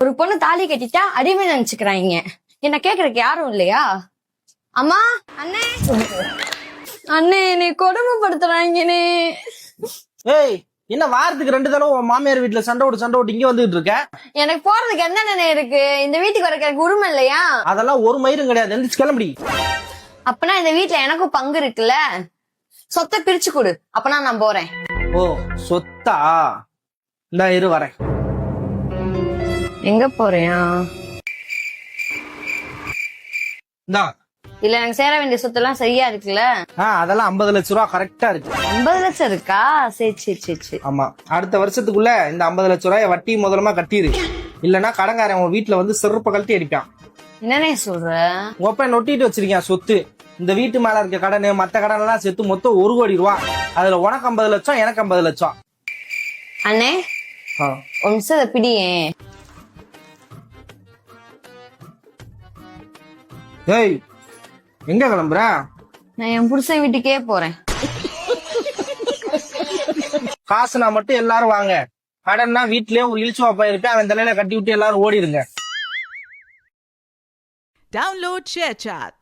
ஒரு பொண்ணு தாலி கட்டிட்டா அடிமை நினைச்சுக்கிறாங்க. என்ன கேக்குறதுக்கு யாரும் இல்லையா? அம்மா, அண்ணே, அண்ணே என்னை கொடுமைப்படுத்துறாங்கண்ணே. ஏய், என்ன வாரத்துக்கு 2 தடவை உன் மாமியார் வீட்டுல சண்டை ஓட்டு இங்க வந்துட்டு இருக்க? எனக்கு போறதுக்கு என்னென்ன இருக்கு? இந்த வீட்டுக்கு வரக்கு எனக்கு உரிமை இல்லையா? அதெல்லாம் ஒரு மயிரும் கிடையாது, எந்திரிச்சு கிளம்பி. அப்பனா இந்த வீட்டுல எனக்கும் பங்கு இருக்குல்ல, சொத்தை பிரிச்சு கொடு, அப்பனா நான் போறேன். ஓ, சொத்தா? இந்த இரு வரேன். எங்க போறியா? இந்தா. இல்ல எனக்கு சேர வேண்டிய சொத்தெல்லாம் சரியா இருக்குல்ல? அதெல்லாம் 50 லட்சம் ரூபா கரெக்டா இருக்கு. 50 லட்சம் இருக்கா? சரி சரி சரி சரி. ஆமா, அடுத்த வருஷத்துக்குள்ள இந்த 50 லட்சம் ரூபாய் வட்டி முதலமா கட்டிடு. இல்லன்னா கடன்காரன் உன் வீட்டுல வந்து செருப்ப கழட்டி அடிப்பான். என்னன்னே சொல்ற? உங்க அப்பா நொட்டிட்டு வச்சிருக்கேன் சொத்து. இந்த வீட்டு மேல இருக்க கடனு மத்த கடன் எல்லாம் சேர்த்து மொத்தம் 1 கோடி ரூபா. அதுல உனக்கு 50 லட்சம், எனக்கு 50 லட்சம். அண்ணே, ஒரு நிமிஷம் இதை பிடியே. ஏய், எங்க கிளம்புற? நான் என் புருஷன் வீட்டுக்கே போறேன். காசுனா மட்டும் எல்லாரும் வாங்க, கடன்னா வீட்லயே ஒரு இழிச்சு வாப்பா இருப்பேன், அவன் தலையில கட்டி விட்டு எல்லாரும் ஓடிடுங்க. Download ShareChat.